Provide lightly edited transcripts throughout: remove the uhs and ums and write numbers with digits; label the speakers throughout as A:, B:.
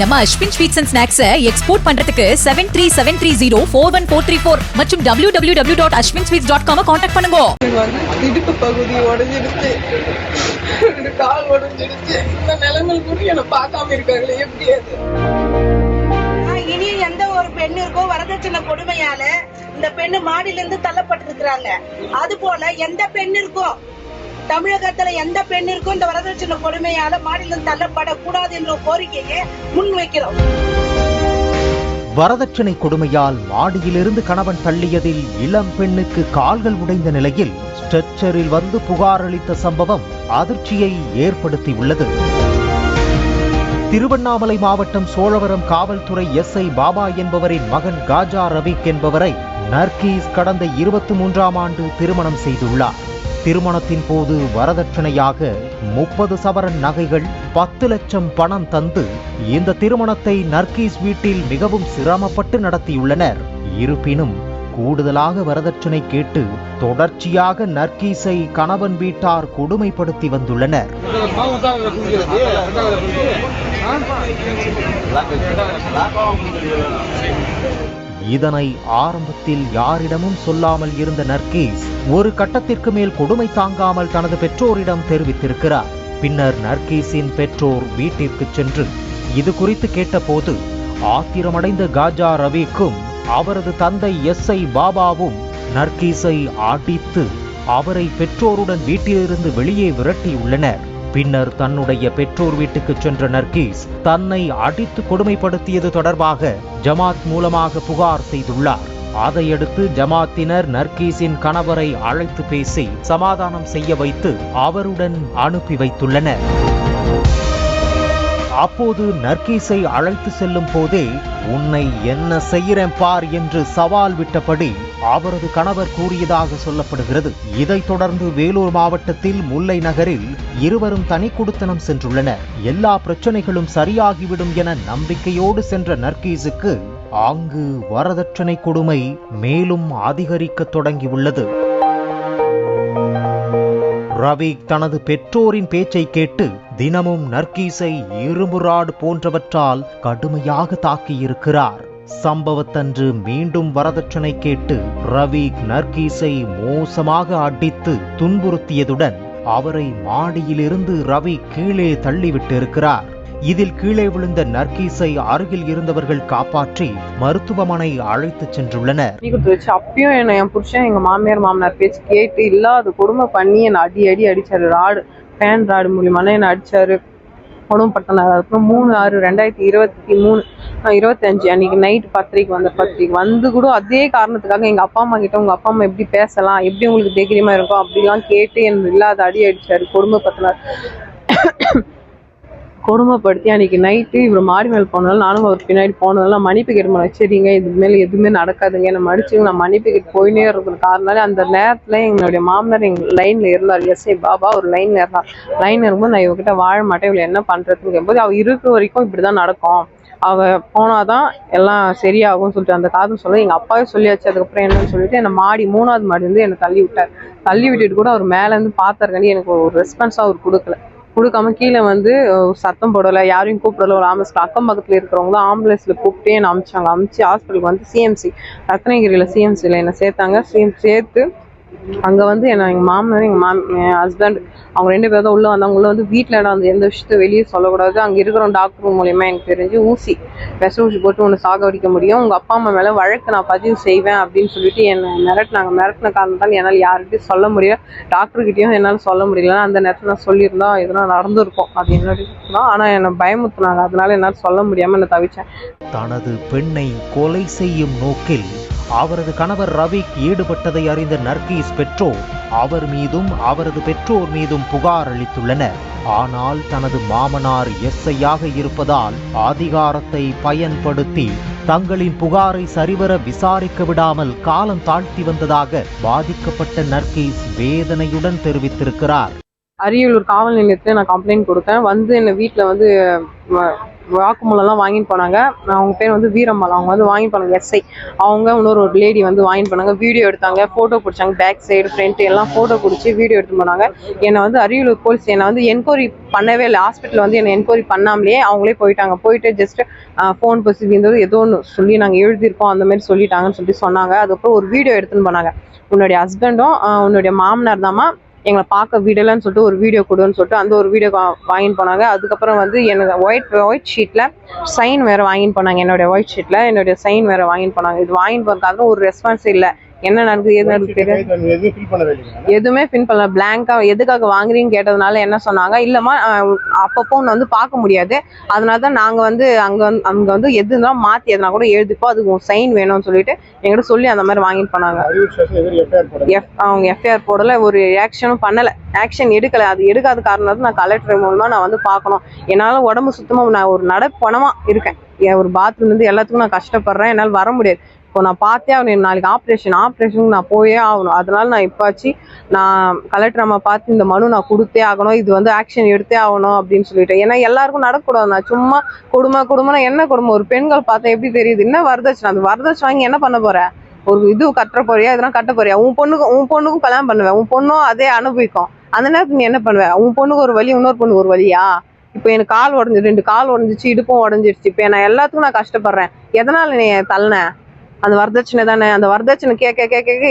A: நம்ம Ashwin sweets and snacks export பண்றதுக்கு 7373041434 மற்றும் www.ashwinsweets.com கான்டாக்ட் பண்ணுங்க.
B: இடுப்பு பகுதி உடைஞ்சிடுச்சு, கால் உடைஞ்சிடுச்சு. இந்த நிலைமையில கூட என்ன பார்க்காம இருக்காங்களே, எப்படி அது?
C: இனி எந்த ஒரு பெண்ணிற்கோ வரதட்சணை கொடுமையால இந்த பெண்ணு மாடியிலிருந்து தள்ளப்பட்டிருக்கிறாங்க. அது போல எந்த பெண்ணிற்கும் தமிழகத்துல எந்த பெண்ணிற்கும் இந்த வரதட்சணை கொடுமையால மாடியிலிருந்து தள்ளப்படக்கூடாது என்ற கோரிக்கையை முன்வைக்கிறோம்.
D: வரதட்சணை கொடுமையால் மாடியிலிருந்து கணவன் தள்ளியதில் இளம் பெண்ணுக்கு கால்கள் உடைந்த நிலையில் ஸ்ட்ரெச்சரில் வந்து புகார் அளித்த சம்பவம் அதிர்ச்சியை ஏற்படுத்தியுள்ளது. திருவண்ணாமலை மாவட்டம் சோழவரம் காவல்துறை SI பாபா என்பவரின் மகன் காஜா ரவிக் என்பவரை நர்கீஸ் கடந்த 23ஆம் ஆண்டு திருமணம் செய்துள்ளார். திருமணத்தின் போது வரதட்சணையாக 30 சவரன் நகைகள் 10 லட்சம் பணம் தந்து இந்த திருமணத்தை நர்கீஸ் வீட்டில் மிகவும் சிரமப்பட்டு நடத்தியுள்ளனர். இருப்பினும் கூடுதலாக வரதட்சணை கேட்டு தொடர்ச்சியாக நர்கீஸை கணவன் வீட்டார் கொடுமைப்படுத்தி வந்துள்ளனர். இதனை ஆரம்பத்தில் யாரிடமும் சொல்லாமல் இருந்த நர்கீஸ் ஒரு கட்டத்திற்கு மேல் கொடுமை தாங்காமல் தனது பெற்றோரிடம் தெரிவித்திருக்கிறார். பின்னர் நர்கீஸின் பெற்றோர் வீட்டிற்கு சென்று இது குறித்து கேட்டபோது ஆத்திரமடைந்த காஜா ரவிக்கும் அவரது தந்தை SI பாபாவும் நர்கீஸை அடித்து அவரை பெற்றோருடன் வீட்டிலிருந்து வெளியே விரட்டியுள்ளனர். பின்னர் தன்னுடைய பெற்றோர் வீட்டுக்கு சென்ற நர்கீஸ் தன்னை அடித்து கொடுமைப்படுத்தியது தொடர்பாக ஜமாத் மூலமாக புகார் செய்துள்ளார். அதையடுத்து ஜமாத்தினர் நர்கீஸின் கணவரை அழைத்து பேசி சமாதானம் செய்ய வைத்து அவருடன் அனுப்பி வைத்துள்ளனர். அப்போது நர்கீஸை அழைத்து செல்லும் போதே உன்னை என்ன செய்கிறேன் பார் என்று சவால் விட்டபடி அவரது கணவர் கூறியதாக சொல்லப்படுகிறது. இதைத் தொடர்ந்து வேலூர் மாவட்டத்தில் முல்லை நகரில் இருவரும் தனி குடித்தனம் சென்றுள்ளனர். எல்லா பிரச்சனைகளும் சரியாகிவிடும் என நம்பிக்கையோடு சென்ற நர்கீஸுக்கு அங்கு வரதட்சணை கொடுமை மேலும் அதிகரிக்க தொடங்கியுள்ளது. ரவிக் தனது பெற்றோரின் பேச்சை கேட்டு தினமும் நர்கீஸை இரும்பு ராடு போன்றவற்றால் கடுமையாக தாக்கியிருக்கிறார். சம்பவத்தன்று மீண்டும் வரதட்சணை கேட்டு ரவிக் நர்கீஸை மோசமாக அடித்து துன்புறுத்தியதுடன் அவரை மாடியிலிருந்து ரவி கீழே தள்ளிவிட்டு இருக்கிறார். இதில் கீழே விழுந்த நர்கீஸை அருகில் இருந்தவர்கள் காப்பாற்றி மருத்துவமனை அழைத்து சென்றுள்ளனர்.
B: அப்பயும் என் புருஷன் எங்க மாமியார் பேச்சு கேட்டு இல்லாத கொடுமை பண்ணி என்னை அடிச்சாரு. ராடு ஃபேன் ராடு மூலியமான என்ன அடிச்சாரு, கொடுமைப்படுத்தினார். அதுக்கப்புறம் 3/6/2023 அன்னைக்கு நைட் 10:30 வந்த 10:30 வந்து கூட அதே காரணத்துக்காக எங்க அப்பா அம்மா கிட்ட உங்க அப்பா அம்மா எப்படி பேசலாம், எப்படி உங்களுக்கு தைரியமா இருக்கும் அப்படிலாம் கேட்டு எனக்கு இல்லாத அடிச்சாரு, கொடுமைப்படுத்தி அன்னைக்கு நைட்டு இவர் மாடி மேல் போனாலும் நானும் அவர் பின்னாடி போனதெல்லாம் மன்னிப்பு கேட்டு சரிங்க இது மேலே எதுவுமே நடக்காதுங்க என்ன மடிச்சுங்க நான் மன்னிப்பு கேட்டு போயினே இருக்கிறது காரணம். அந்த நேரத்தில் எங்களுடைய மாமனார் எங்கள் லைனில் இருந்தார். SI பாபா ஒரு லைனில் இருந்தார். லைனில் இருக்கும்போது நான் இவகிட்ட வாழ மாட்டேன், இவளை என்ன பண்ணுறதுன்னு கேட்கும்போது அவள் இருக்கிற வரைக்கும் இப்படி தான் நடக்கும், அவள் போனாதான் எல்லாம் சரியாகும்னு சொல்லிட்டு அந்த காரணம் சொல்ல எங்கள் அப்பாவே சொல்லியாச்சு. அதுக்கப்புறம் என்னன்னு சொல்லிட்டு என்னை 3வது மாடி வந்து என்னை தள்ளி விட்டார். தள்ளி விட்டுட்டு கூட அவர் மேலேருந்து பார்த்தாருக்காண்டி எனக்கு ஒரு ரெஸ்பான்ஸாக அவர் கொடுக்காம கீழே வந்து சத்தம் போடலை, யாரையும் கூப்பிடல. ஒரு ஆம்புலன்ஸ்ல அக்கம் பக்கத்தில் இருக்கிறவங்களும் ஆம்புலன்ஸ்ல கூப்பிட்டே என்னை அமிச்சு ஹாஸ்பிட்டலுக்கு வந்து CMC ரத்னகிரியில் CMCல என்னை சேர்த்தாங்க. சேர்த்து அங்கே வந்து எங்கள் மாமனார் என் ஹஸ்பண்ட் அவங்க 2 பேர் தான் உள்ளே வந்தாங்க. உள்ளே வந்து வீட்டில் வந்து எந்த விஷயத்த வெளியே சொல்லக்கூடாது, அங்கே இருக்கிற டாக்டர் மூலியமா எனக்கு தெரிஞ்சு விஷ ஊசி போட்டு ஒன்று சாகடிக்க முடியும், உங்கள் அப்பா அம்மா மேலே வழக்கு நான் பதிவு செய்வேன் அப்படின்னு சொல்லிட்டு என்னை மிரட்டின காரணத்தால் என்னால் யார்கிட்டையும் சொல்ல முடியல, டாக்டர்கிட்டையும் என்னால் சொல்ல முடியல. அந்த நேரத்தில் நான் சொல்லியிருந்தா இதெல்லாம் நடந்திருக்கும், அது என்னுடைய தான். ஆனால் என்னை பயமுத்துனாங்க, அதனால என்னால் சொல்ல முடியாமல் என்னை தவிச்சேன்.
D: தனது பெண்ணை கொலை செய்யும் நோக்கில் அவரது கணவர் ரவிக் ஈடுபட்டதை அறிந்த நர்கீஸ் பெற்றோர் அவர் மீதும் அவரது பெற்றோர் மீதும் புகார் அளித்துள்ளனர். ஆனால் தனது மாமனார் SIயாக இருப்பதால் அதிகாரத்தை பயன்படுத்தி தங்களின் புகாரை சரிவர விசாரிக்க விடாமல் காலம் தாழ்த்தி வந்ததாக பாதிக்கப்பட்ட நர்கீஸ் வேதனையுடன் தெரிவித்திருக்கிறார்.
B: அரியலூர் காவல் நிலையத்தில் நான் கம்ப்ளைண்ட் கொடுத்தேன். வந்து என்னை வீட்டில் வந்து வாக்குமூலம்லாம் வாங்கிட்டு போனாங்க. அவங்க பேர் வந்து வீரம்மாள். அவங்க வந்து வாங்கிட்டு போனாங்க எஸ்ஐ. அவங்க இன்னொரு ஒரு லேடி வந்து வாங்கிட்டு போனாங்க. வீடியோ எடுத்தாங்க, ஃபோட்டோ பிடிச்சாங்க, பேக் சைடு ஃப்ரண்ட் எல்லாம் ஃபோட்டோ பிடிச்சி வீடியோ எடுத்து போனாங்க. என்னை வந்து அரியலூர் போலீஸ் என்னை வந்து என்கொயரி பண்ணவே இல்லை. ஹாஸ்பிட்டல் வந்து என்னை என்கொயரி பண்ணாமலே அவங்களே போயிட்டாங்க. போயிட்டு ஜஸ்ட் ஃபோன் பேசி இருந்தது ஏதோ ஒன்று சொல்லி நாங்கள் எழுதியிருக்கோம் அந்த மாதிரி சொல்லிட்டாங்கன்னு சொல்லிட்டு சொன்னாங்க. அதுக்கப்புறம் ஒரு வீடியோ எடுத்துன்னு போனாங்க. உன்னுடைய ஹஸ்பண்டும் உன்னுடைய மாமனார் தாம்மா எங்களை பார்க்க விடலன்னு சொல்லிட்டு ஒரு வீடியோ கொடுன்னு சொல்லிட்டு அந்த ஒரு வீடியோ வாங்கிட்டு போனாங்க. அதுக்கப்புறம் வந்து எனக்கு ஒயிட் ஷீட்டில் சைன் வேறு வாங்கிட்டு போனாங்க. என்னுடைய ஒயிட் ஷீட்டில் என்னுடைய சைன் வேறு வாங்கிட்டு போனாங்க. இது வாங்கிட்டு போகிறதுக்காக ஒரு ரெஸ்பான்ஸ் இல்லை. என்ன நடக்குது ஏது நடக்குது எதுவுமே ஃபில் பண்ணல. பிளாங்கா எதுக்காக வாங்குறீங்கன்னு கேட்டதுனால என்ன சொன்னாங்க, இல்லைம்மா அப்பப்போ ஒன்று வந்து பார்க்க முடியாது, அதனால தான் நாங்கள் வந்து அங்கே வந்து எது இருந்தாலும் மாற்றி எதுனா கூட எழுதிப்போம், அதுக்கு சைன் வேணும்னு சொல்லிட்டு எங்கிட்ட சொல்லி அந்த மாதிரி வாங்கிட்டு போனாங்க. அவங்க எஃப்ஐஆர் போடலை, ஒரு ஆக்ஷனும் பண்ணலை, ஆக்ஷன் எடுக்கலை. அது எடுக்காத காரணம் நான் கலெக்டர் மூலமாக நான் வந்து பார்க்கணும். என்னால் உடம்பு சுத்தமாக நான் ஒரு நடப்பணமாக இருக்கேன். ஒரு பாத்ரூம்லேருந்து எல்லாத்துக்கும் நான் கஷ்டப்படுறேன். என்னால் வர முடியாது. இப்போ நான் பார்த்தே ஆகணும். நாளைக்கு ஆப்ரேஷனுக்கு நான் போயே ஆகணும். அதனால நான் இப்போச்சு நான் கலெக்டர் அம்மா பார்த்து இந்த மனு நான் கொடுத்தே ஆகணும், இது வந்து ஆக்ஷன் எடுத்தே ஆகணும் அப்படின்னு சொல்லிட்டு. ஏன்னா எல்லாருக்கும் நடக்கக்கூடாது. நான் சும்மா கொடுமைன்னா என்ன கொடுமை, ஒரு பெண்கள் பார்த்தா எப்படி தெரியுது, என்ன வரதட்சணை, அந்த வரதட்சணை வாங்கி என்ன பண்ண போற, ஒரு இது கட்ட போறியா, இதெல்லாம் கட்ட போறியா, உன் பொண்ணுக்கும் கல்யாணம் பண்ணுவேன், உன் பொண்ணும் அதே அனுபவிக்கும், அந்த நேரத்துக்கு நீ என்ன பண்ணுவேன், உன் பொண்ணுக்கு ஒரு வழி இன்னொரு பொண்ணுக்கு ஒரு வழியா? இப்போ எனக்கு கால் உடஞ்சி 2 கால் உடஞ்சிச்சு, இடுப்பும் உடஞ்சிருச்சு. இப்போ நான் எல்லாத்துக்கும் நான் கஷ்டப்படுறேன். எதனால நீ தள்ளன? அந்த வரதட்சணை தானே. அந்த வரதட்சணை கேட்க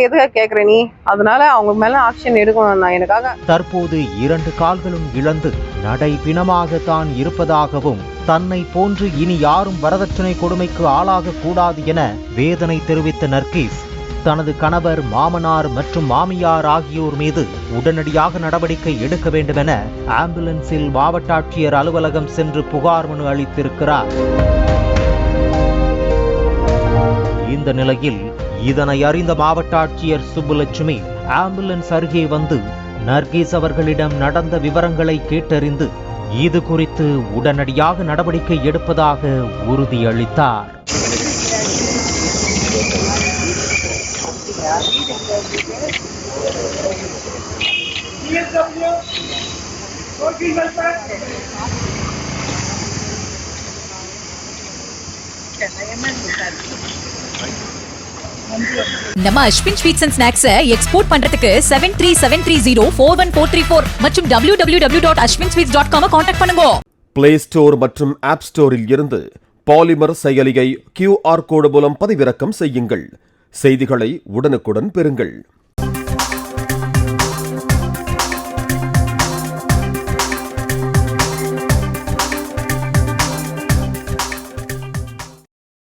B: எதுக்காக கேட்குற நீ? அதனால அவங்க மேல ஆக்ஷன் எடுக்கணும் நான் எனக்காக.
D: தற்போது 2 கால்களும் இழந்து நடை பிணமாக தான் இருப்பதாகவும் தன்னை போன்று இனி யாரும் வரதட்சணை கொடுமைக்கு ஆளாக கூடாது என வேதனை தெரிவித்த நர்கீஸ் தனது கணவர், மாமனார் மற்றும் மாமியார் ஆகியோர் மீது உடனடியாக நடவடிக்கை எடுக்க வேண்டும் என ஆம்புலன்ஸில் மாவட்ட ஆட்சியர் அலுவலகம் சென்று புகார் மனு அளித்திருக்கிறார். இந்த நிலையில் இதனை அறிந்த மாவட்ட ஆட்சியர் சுப்புலட்சுமி ஆம்புலன்ஸ் அருகே வந்து நர்கீஸ் அவர்களிடம் நடந்த விவரங்களை கேட்டறிந்து இது குறித்து உடனடியாக நடவடிக்கை எடுப்பதாக உறுதியளித்தார்.
A: நம்ம அஸ்வின் ஸ்வீட்ஸ் அண்ட் ஸ்நாக்ஸை எக்ஸ்போர்ட் பண்றதுக்கு 7373041434 மற்றும் www.ashwinsweets.com கான்டாக்ட் பண்ணுங்க.
E: பிளே ஸ்டோர் மற்றும் ஆப் ஸ்டோரில் இருந்து பாலிமர் செயலியை QR கோடு மூலம் பதிவிறக்கம் செய்யுங்கள். செய்திகளை உடனுக்குடன் பெறுங்கள்.